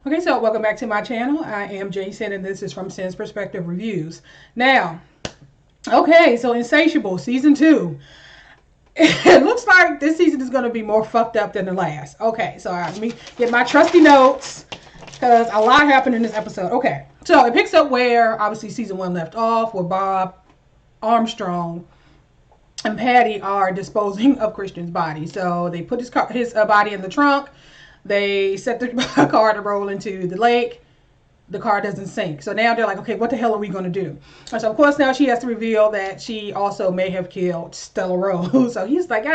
Okay, so welcome back to my channel. I am Jason, and this is from Sin's Perspective Reviews. Now, okay, so Insatiable Season 2. It looks like this season is going to be more fucked up than the last. Okay, so let me get my trusty notes, because a lot happened in this episode. Okay, so it picks up where, obviously, Season 1 left off, where Bob, Armstrong, and Patty are disposing of Christian's body. So they put his body in the trunk. They set the car to roll into the lake. The car doesn't sink. So now they're like, okay, what the hell are we going to do? And so, of course, now she has to reveal that she also may have killed Stella Rose. So he's like,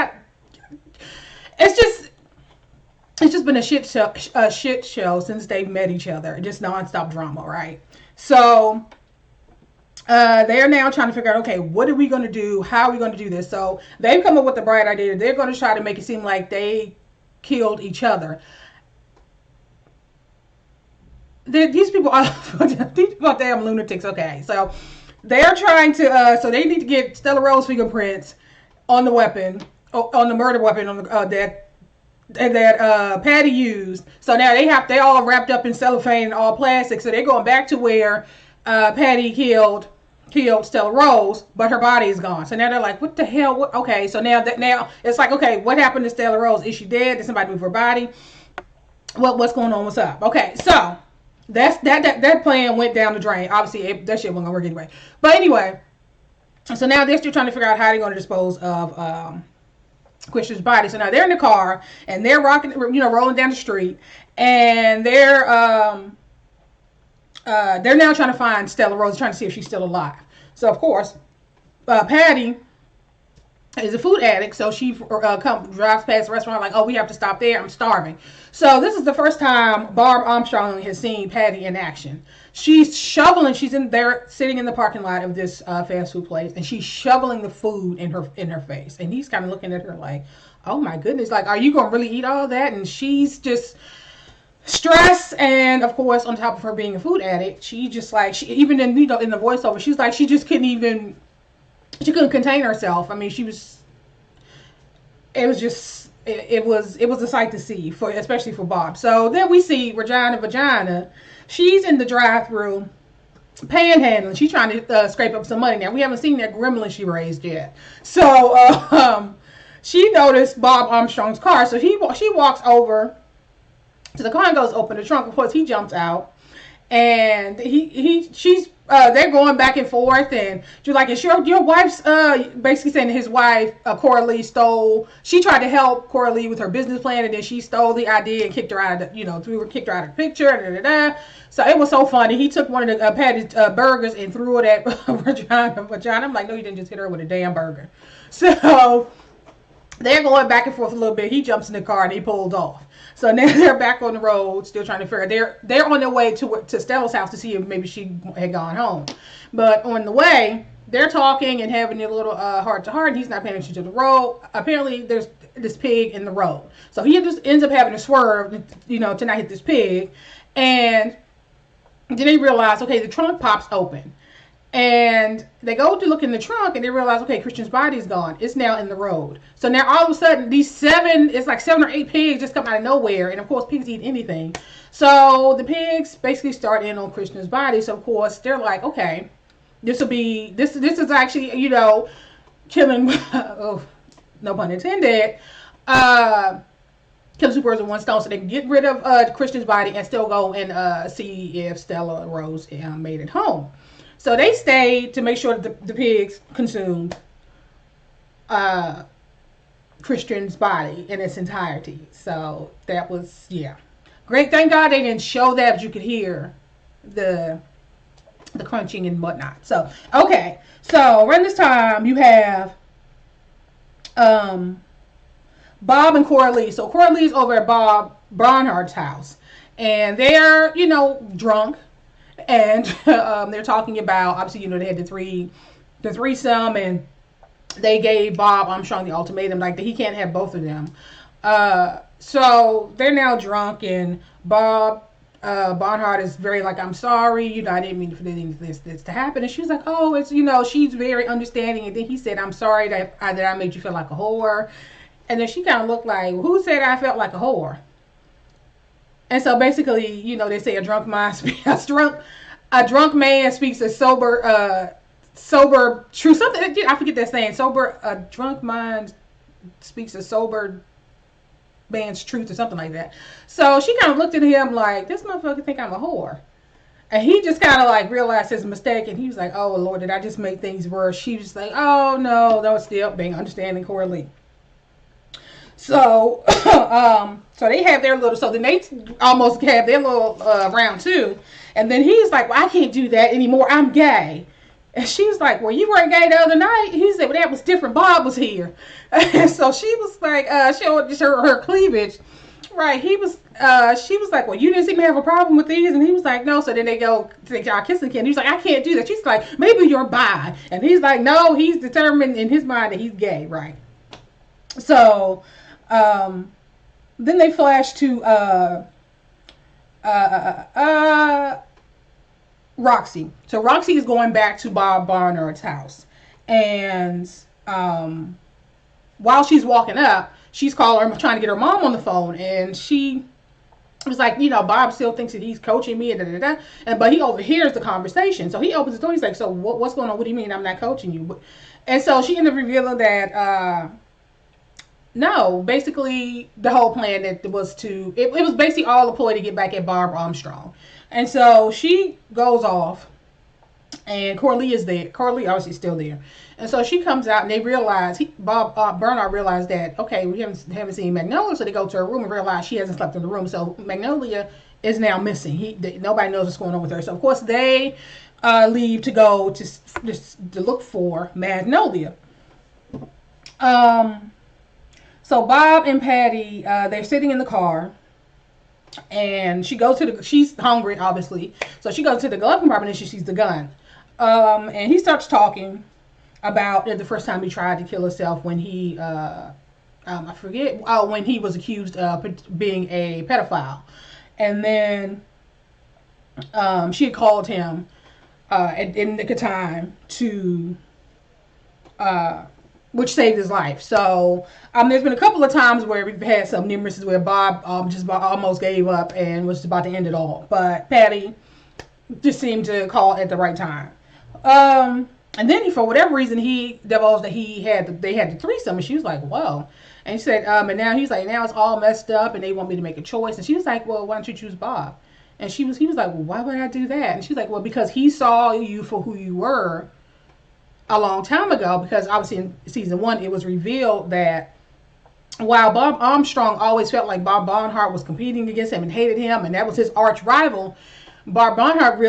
it's just been a shit show since they've met each other. Just nonstop drama, right? So they're now trying to figure out, okay, what are we going to do? How are we going to do this? So they've come up with the bright idea. They're going to try to make it seem like they killed each other. These people are damn lunatics. Okay, so they're trying to so they need to get Stella Rose fingerprints on the weapon, on the murder weapon on the that Patty used. So now they all wrapped up in cellophane and all plastic. So they're going back to where Patty killed Stella Rose, but her body is gone. So now they're like, what the hell? What? Okay, so now it's like, okay, what happened to Stella Rose? Is she dead? Did somebody move her body? What's going on? What's up? Okay, so that plan went down the drain. Obviously, that shit wasn't gonna work anyway. But anyway, so now they're still trying to figure out how they're going to dispose of Christian's body. So now they're in the car and they're rolling down the street, and they're now trying to find Stella Rose, trying to see if she's still alive. So of course, Patty is a food addict, so she drives past the restaurant like, oh, we have to stop there, I'm starving. So this is the first time Barb Armstrong has seen Patty in action. She's shoveling, she's in there sitting in the parking lot of this fast food place, and she's shoveling the food in her face. And he's kind of looking at her like, oh my goodness, like, are you gonna really eat all that? And she's just stressed, and of course, on top of her being a food addict, she just like, even in the voiceover, she's like, she couldn't contain herself. I mean, it was a sight to see, especially for Bob. So then we see Vagina. She's in the drive-thru panhandling. She's trying to scrape up some money. Now, we haven't seen that gremlin she raised yet. So she noticed Bob Armstrong's car. So she walks over to the car and goes open the trunk. Of course, he jumps out, and they're going back and forth, and she's like, is your wife's basically saying his wife Coralee she tried to help Coralee with her business plan, and then she stole the idea and kicked her out of the picture. So it was so funny. He took one of the Patty's burgers and threw it at Vagina. I'm like, no, you didn't just hit her with a damn burger. So they're going back and forth a little bit. He jumps in the car and he pulls off. So now they're back on the road, still trying to figure. They're on their way to Stella's house to see if maybe she had gone home. But on the way, they're talking and having a little heart to heart. And he's not paying attention to the road. Apparently, there's this pig in the road, so he just ends up having to swerve, to not hit this pig. And then they realize, okay, the trunk pops open. And they go to look in the trunk, and they realize, okay, Christian's body is gone. It's now in the road. So now all of a sudden, it's like 7 or 8 pigs just come out of nowhere. And of course, pigs eat anything. So the pigs basically start in on Christian's body. So of course, they're like, okay, this is actually, killing, oh, no pun intended, kill 2 birds with 1 stone. So they can get rid of Christian's body and still go and see if Stella Rose made it home. So they stayed to make sure that the pigs consumed Christian's body in its entirety. So that was, great. Thank God they didn't show that, but you could hear the crunching and whatnot. So, okay. So around this time, you have Bob and Coralee. So Coralee's over at Bob Barnard's house. And they're, drunk. And they're talking about, obviously, they had the threesome, and they gave Bob Armstrong the ultimatum, like, that he can't have both of them. So they're now drunk, and Bob Barnard is very like, I'm sorry, I didn't mean for this to happen. And she was like, oh, it's, she's very understanding. And then he said, I'm sorry that I made you feel like a whore. And then she kind of looked like, well, who said I felt like a whore? And so basically, they say a drunk a drunk man speaks a sober truth. Something I forget that saying. A drunk mind speaks a sober man's truth or something like that. So she kind of looked at him like, this motherfucker think I'm a whore. And he just kind of like realized his mistake, and he was like, oh Lord, did I just make things worse? She was like, oh no, that was still being understanding Coralee. So, so they have their little, so then they almost have their little round two. And then he's like, well, I can't do that anymore. I'm gay. And she was like, well, you weren't gay the other night. He said, well, that was different. Bob was here. And so she was like, showed her cleavage. Right. She was like, well, you didn't seem to have a problem with these. And he was like, no. So then they go, y'all kissing again. He's like, I can't do that. She's like, maybe you're bi. And he's like, no, he's determined in his mind that he's gay. Right. So, then they flash to Roxy. So Roxy is going back to Bob Barnard's house, and while she's walking up, she's calling her, trying to get her mom on the phone, and she was like, Bob still thinks that he's coaching me, but he overhears the conversation. So he opens the door. He's like, so what's going on? What do you mean I'm not coaching you? And so she ended up revealing that no, basically the whole plan that was it was basically all a ploy to get back at Bob Armstrong. And so she goes off, and Coralee is there. Coralee obviously is still there. And so she comes out, and they realize, Barnard realized that, okay, we haven't seen Magnolia, so they go to her room and realize she hasn't slept in the room. So Magnolia is now missing. Nobody knows what's going on with her. So of course they leave to go to look for Magnolia. So Bob and Patty, they're sitting in the car, and she goes she's hungry, obviously. So she goes to the glove compartment, and she sees the gun. And he starts talking about the first time he tried to kill himself when he, I forget, when he was accused of being a pedophile. And then she had called him in the nick of time to... which saved his life. So there's been a couple of times where we've had some near misses where Bob just almost gave up and was about to end it all. But Patty just seemed to call at the right time. And then for whatever reason, he divulged that they had the threesome, and she was like, whoa. And he said, and now he's like, now it's all messed up, and they want me to make a choice. And she was like, well, why don't you choose Bob? And he was like, well, why would I do that? And she's like, well, because he saw you for who you were a long time ago, because obviously in season 1 it was revealed that while Bob Armstrong always felt like Bob Barnard was competing against him and hated him, and that was his arch rival, Bob Barnard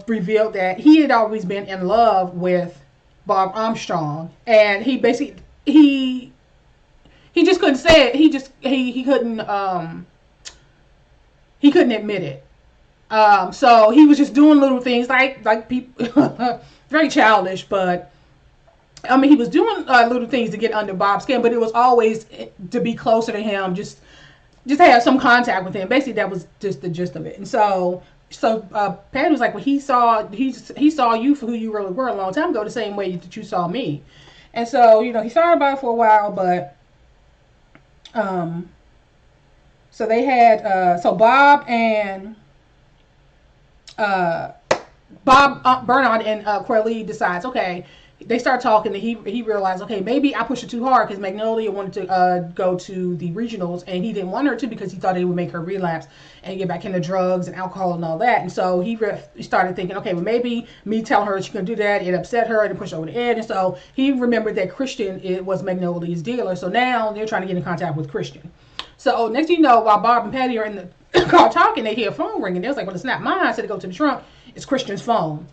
revealed that he had always been in love with Bob Armstrong, and he basically he just couldn't say it. He couldn't admit it. So he was just doing little things like people very childish, but he was doing little things to get under Bob's skin, but it was always to be closer to him, just to have some contact with him. Basically, that was just the gist of it. And so Patty was like, well, he saw you for who you really were a long time ago, the same way that you saw me. And so, he thought about it for a while, but so they had Bob and Barnard and Coralee decides, okay, they start talking, and he realized, okay, maybe I pushed it too hard, because Magnolia wanted to go to the regionals, and he didn't want her to, because he thought it would make her relapse and get back into drugs and alcohol and all that. And so he started thinking, okay, well, maybe me telling her she couldn't do that, it upset her and pushed her over the edge. And so he remembered that Christian was Magnolia's dealer. So now they're trying to get in contact with Christian. So next thing you know, while Bob and Patty are in the car talking, they hear a phone ringing. They was like, well, it's not mine. So they go to the trunk. It's Christian's phone.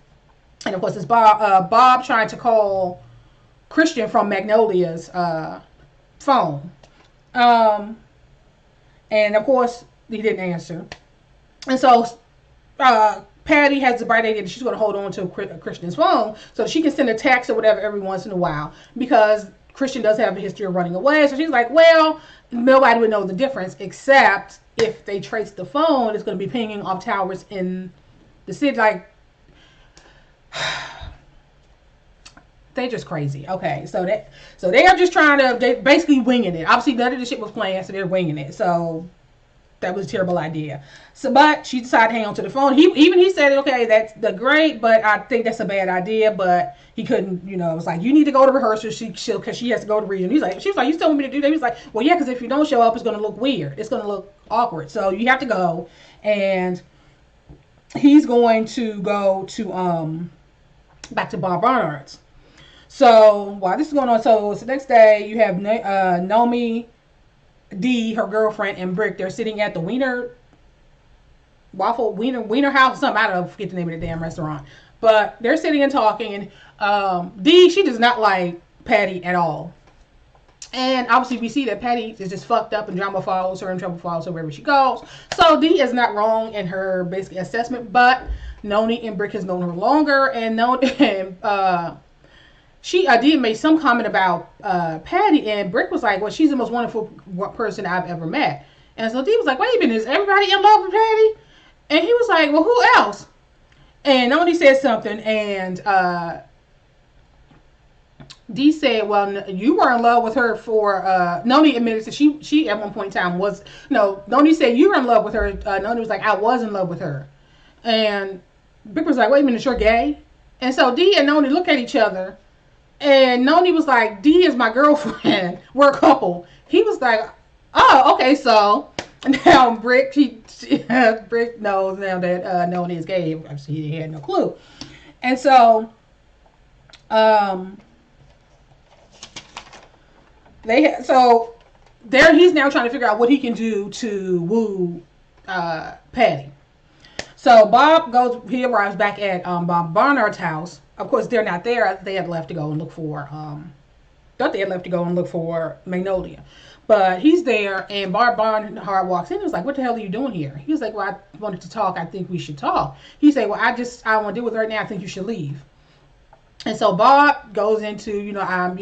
And of course, it's Bob trying to call Christian from Magnolia's phone. And of course, he didn't answer. And so Patty has the bright idea that she's going to hold on to Christian's phone so she can send a text or whatever every once in a while, because Christian does have a history of running away. So she's like, well, nobody would know the difference, except if they trace the phone, it's going to be pinging off towers in the city. Like, they're just crazy. Okay, so they are just trying to, they basically winging it. Obviously, none of the shit was planned, so they're winging it. So that was a terrible idea. So, but she decided to hang on to the phone. He said, okay, that's the great, but I think that's a bad idea. But he couldn't, it was like, you need to go to rehearsal. Because she has to go to read. And she was like, you still want me to do that? He was like, well, yeah, because if you don't show up, it's going to look weird. It's going to look awkward. So you have to go. And he's going to go to back to Bob Barnard's. So while this is going on, so it's the next day, you have Naomi, D, her girlfriend, and Brick. They're sitting at the Wiener House, something. I don't forget the name of the damn restaurant. But they're sitting and talking, and D, she does not like Patty at all. And obviously we see that Patty is just fucked up, and drama follows her, and trouble follows her wherever she goes. So D is not wrong in her basic assessment, but Nonnie and Brick has known her longer, and she did make some comment about Patty, and Brick was like, well, she's the most wonderful person I've ever met. And so D was like, wait a minute, is everybody in love with Patty? And he was like, well, who else? And Nonnie said something, and D said, well, you were in love with her for, Nonnie admitted that she at one point in time was, no, Nonnie said you were in love with her. Nonnie was like, I was in love with her. And Brick was like, wait a minute, you're gay? And so D and Nonnie look at each other. And Nonnie was like, D is my girlfriend. We're a couple. He was like, oh, okay, so now Brick, Brick knows now that Nonnie is gay. Obviously, he had no clue. And so, he's now trying to figure out what he can do to woo Patty. So he arrives back at Bob Barnard's house. Of course, they're not there. They had left to go and look for, Magnolia. But he's there, and Barnard walks in and was like, what the hell are you doing here? He was like, well, I wanted to talk. I think we should talk. He said, well, I don't want to deal with her right now. I think you should leave. And so Bob goes into, I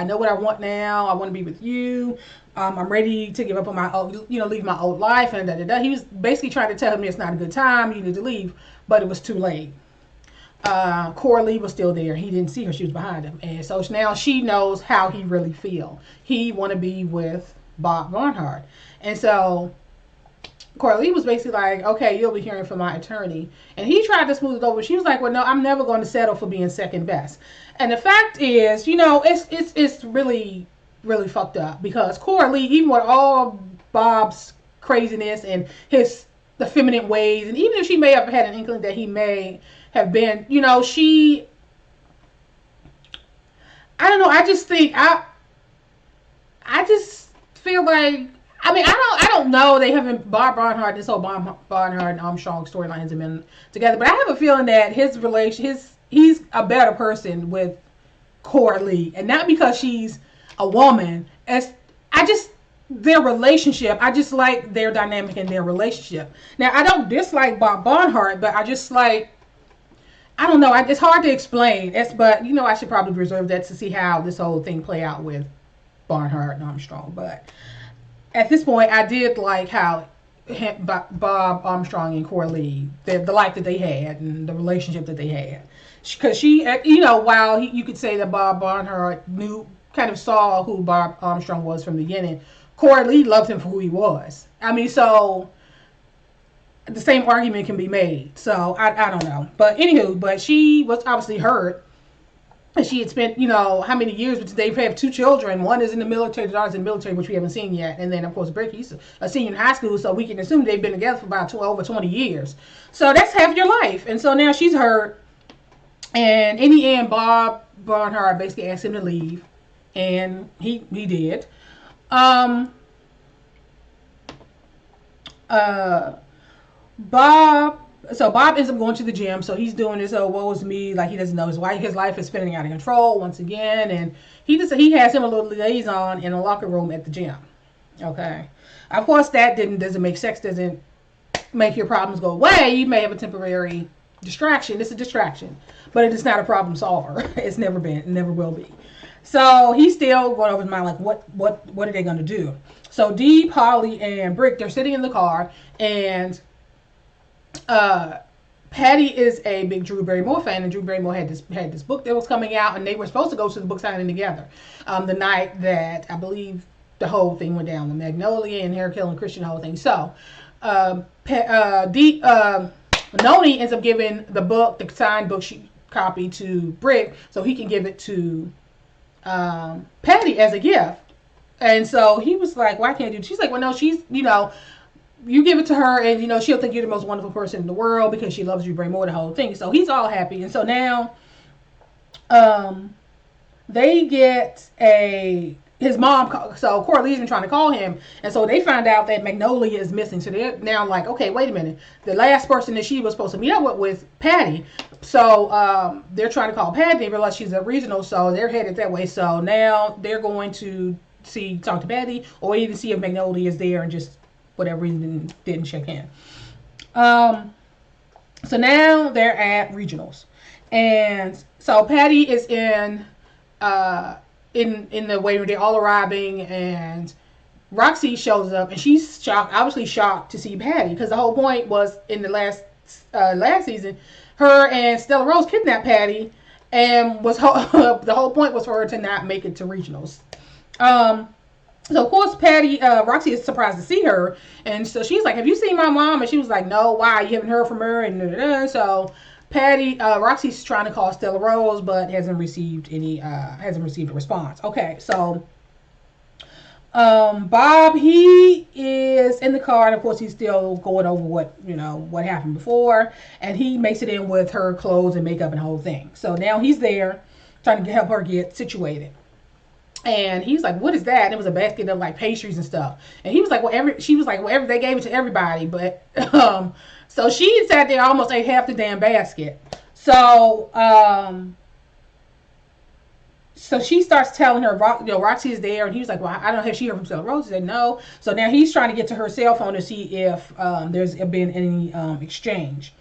know what I want now. I want to be with you. I'm ready to give up on my old, leave my old life. And He was basically trying to tell him it's not a good time. You need to leave. But it was too late. Coralee was still there. He didn't see her. She was behind him. And so now she knows how he really feels. He want to be with Bob Barnard. And so Coralee was basically like, okay, you'll be hearing from my attorney. And he tried to smooth it over. She was like, well, no, I'm never going to settle for being second best. And the fact is, it's really, really fucked up. Because Coralee, even with all Bob's craziness and the feminine ways, and even if she may have had an inkling that he may have been, I don't know, I just think, I just feel like, I don't know, they haven't, Bob Barnard, this whole Bob Barnard and Armstrong storyline hasn't been together, but I have a feeling that he's a better person with Coralee, and not because she's a woman, their relationship, I just like their dynamic in their relationship. Now, I don't dislike Bob Barnard, but I just like, I don't know, it's hard to explain, but I should probably reserve that to see how this whole thing play out with Barnard and Armstrong, but at this point, I did like how Bob Armstrong and Coralee, the life that they had and the relationship that they had. Because while you could say that Bob Barnard kind of saw who Bob Armstrong was from the beginning, Coralee loved him for who he was. So the same argument can be made. So I don't know. But anywho, but she was obviously hurt. And she had spent, how many years, but they've had 2 children. One is in the military, the other's in the military, which we haven't seen yet. And then, of course, Brick, he's a senior in high school, so we can assume they've been together for about over 20 years. So that's half your life. And so now she's hurt. And in the end, Bob Barnard basically asked him to leave. And he did. Bob ends up going to the gym, so he's doing this, woe is me, like he doesn't know his life is spinning out of control once again, and he has him a little liaison in a locker room at the gym. Okay. Of course, that doesn't make your problems go away. You may have a temporary distraction. It's a distraction, but it is not a problem solver. It's never been, it never will be. So he's still going over his mind, like, what are they going to do? So Dee, Polly, and Brick, they're sitting in the car, and Patty is a big Drew Barrymore fan, and Drew Barrymore had this book that was coming out, and they were supposed to go to the book signing together. The night that I believe the whole thing went down with Magnolia and her killing Christian, the whole thing. So, Nonnie ends up giving the book, the signed book copy to Brick, so he can give it to Patty as a gift. And so he was like, "Why can't you?" She's like, "Well, no, she's, you give it to her, and she'll think you're the most wonderful person in the world because she loves you way more." The whole thing. So he's all happy, and so now, they get his mom. So Coralee's been trying to call him, and so they find out that Magnolia is missing. So they're now like, okay, wait a minute. The last person that she was supposed to meet up with was Patty. So they're trying to call Patty. They realize she's a regional, so they're headed that way. So now they're going to talk to Patty, or even see if Magnolia is there, and just whatever reason didn't check in. So now they're at regionals, and so Patty is in the waiting room. They're all arriving, and Roxy shows up, and she's shocked, obviously shocked to see Patty, because the whole point was in the last season, her and Stella Rose kidnapped Patty, and the whole point was for her to not make it to regionals. So of course Roxy is surprised to see her, and so she's like, "Have you seen my mom?" And she was like, "No, why? You haven't heard from her?" And so Roxy's trying to call Stella Rose, but hasn't received a response. Okay, so Bob, he is in the car, and of course he's still going over what happened before, and he makes it in with her clothes and makeup and the whole thing. So now he's there trying to help her get situated. And he's like, "What is that?" And it was a basket of like pastries and stuff. And he was like, she was like, "Well, they gave it to everybody." But so she sat there, almost ate half the damn basket. So so she starts telling her, Roxy is there, and he was like, "Well, I don't know if she heard from Stella Rose." She said no. So now he's trying to get to her cell phone to see if there's been any exchange.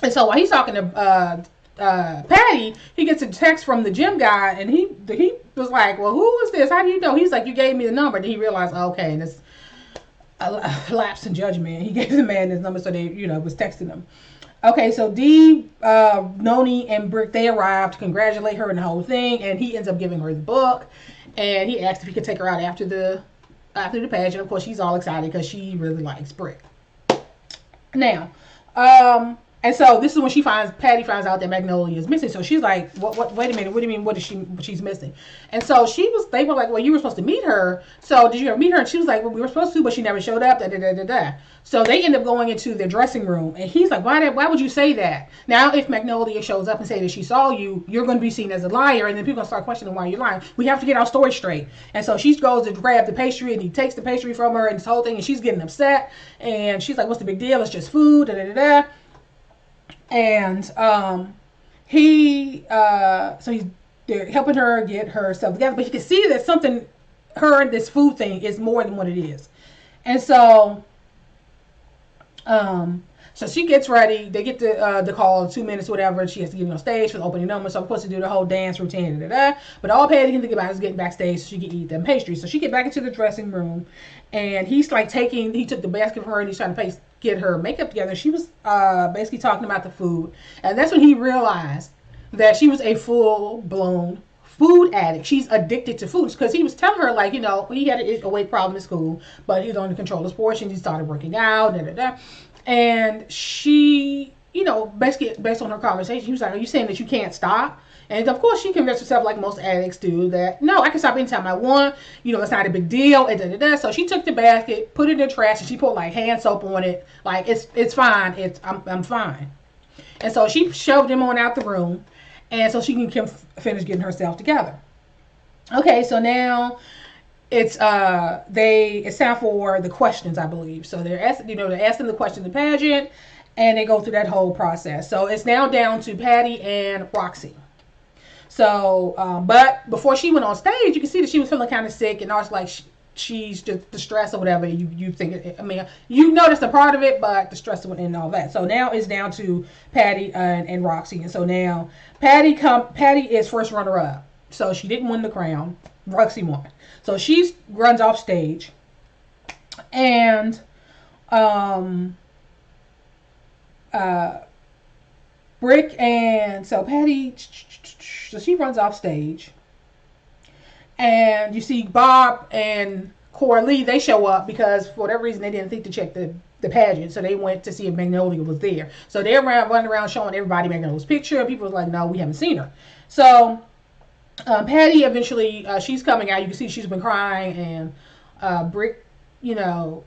And so while he's talking to Patty, he gets a text from the gym guy, and he was like, "Well, who is this? How do you know?" He's like, "You gave me the number." And he realized, okay, and it's a lapse in judgment. He gave the man his number, so they, was texting him. Okay, so Nonnie, and Brick, they arrived to congratulate her and the whole thing, and he ends up giving her the book, and he asked if he could take her out after the pageant. Of course, she's all excited because she really likes Brick. Now, and so this is when Patty finds out that Magnolia is missing. So she's like, "What? Wait a minute. What do you mean? She's missing?" And so they were like, "Well, you were supposed to meet her. So did you ever meet her?" And she was like, "Well, we were supposed to, but she never showed up." So they end up going into their dressing room, and he's like, "Why would you say that? Now, if Magnolia shows up and say that she saw you, you're going to be seen as a liar, and then people are going to start questioning why you're lying. We have to get our story straight." And so she goes to grab the pastry, and he takes the pastry from her, and this whole thing, and she's getting upset, and she's like, "What's the big deal? It's just food." And they're helping her get herself together, but you can see that something, her and this food thing, is more than what it is. And so so she gets ready. They get the call in 2 minutes, whatever. She has to get on stage for the opening number. So of course, to do the whole dance routine. But all Patty can think about is getting backstage so she can eat them pastries. So she get back into the dressing room, and he's like he took the basket from her, and he's trying to get her makeup together. She was basically talking about the food, and that's when he realized that she was a full-blown food addict. She's addicted to foods, because he was telling her, like, he had a weight problem in school, but he was under control his portions. He started working out, and she, basically based on her conversation, he was like, "Are you saying that you can't stop?" And of course, she convinced herself, like most addicts do, that no, I can stop anytime I want. It's not a big deal. So she took the basket, put it in the trash, and she put like hand soap on it. Like, it's fine. I'm fine. And so she shoved him on out the room, and so she can finish getting herself together. Okay, so now it's time for the questions, I believe. So they're asking the question in the pageant, and they go through that whole process. So it's now down to Patty and Roxy. So, but before she went on stage, you can see that she was feeling kind of sick, and I was like, she's just the stress or whatever. You think, you noticed a part of it, but the stress and all that. So now it's down to Patty and Roxy, and so now Patty is first runner up. So she didn't win the crown. Roxy won. So she runs off stage, and Brick, and so Patty, so she runs off stage, And you see Bob and Coralee, they show up because for whatever reason they didn't think to check the pageant, so they went to see if Magnolia was there. So they're running around showing everybody Magnolia's picture, and people was like, no, we haven't seen her. So Patty eventually, she's coming out. You can see she's been crying, and Brick, you know,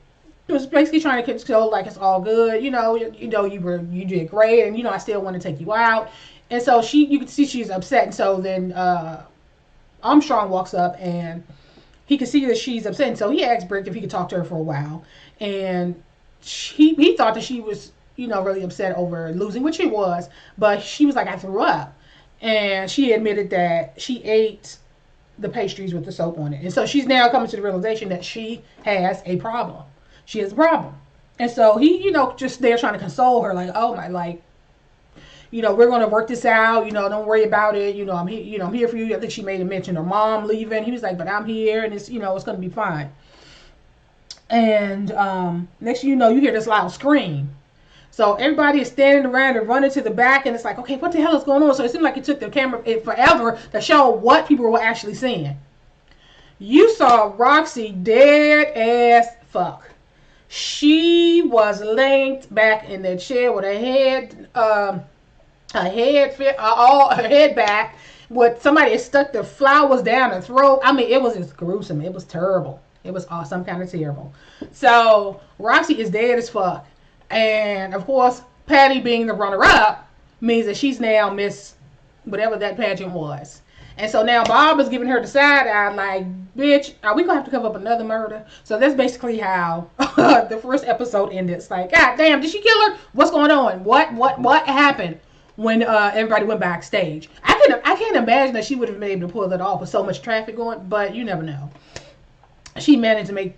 was basically trying to console like it's all good. You did great, and I still want to take you out. And so you can see she's upset. And so then Armstrong walks up, and he can see that she's upset. And so he asked Brick if he could talk to her for a while, and he thought that she was really upset over losing, which she was, but she was like, I threw up. And she admitted that she ate the pastries with the soap on it. And so she's now coming to the realization that she has a problem. She has a problem. And so he, just there trying to console her, like, oh my, like, we're going to work this out. Don't worry about it. I'm here, I'm here for you. I think she made a mention her mom leaving. He was like, but I'm here, and it's, it's going to be fine. And next thing you know, you hear this loud scream. So everybody is standing around and running to the back, and it's like, okay, what the hell is going on? So it seemed like it took the camera forever to show what people were actually seeing. You saw Roxy dead as fuck. She was laying back in the chair with her head back, with somebody had stuck the flowers down her throat. I mean, it was just gruesome. It was terrible. It was awesome, kind of terrible. So Roxy is dead as fuck. And of course, Patty being the runner-up means that she's now Miss whatever that pageant was. And so now Bob is giving her the side eye, like, bitch, are we gonna have to cover up another murder? So that's basically how the first episode ended. It's like, God damn, did she kill her? What's going on? What happened when everybody went backstage? I can't imagine that she would have been able to pull it off with so much traffic going, but you never know. She managed to make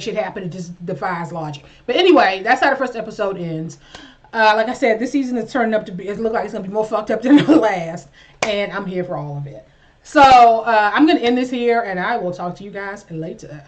shit happen. It just defies logic. But anyway, that's how the first episode ends. Like I said, this season is turning up to be, it looks like it's going to be more fucked up than the last. And I'm here for all of it. So I'm going to end this here, and I will talk to you guys later.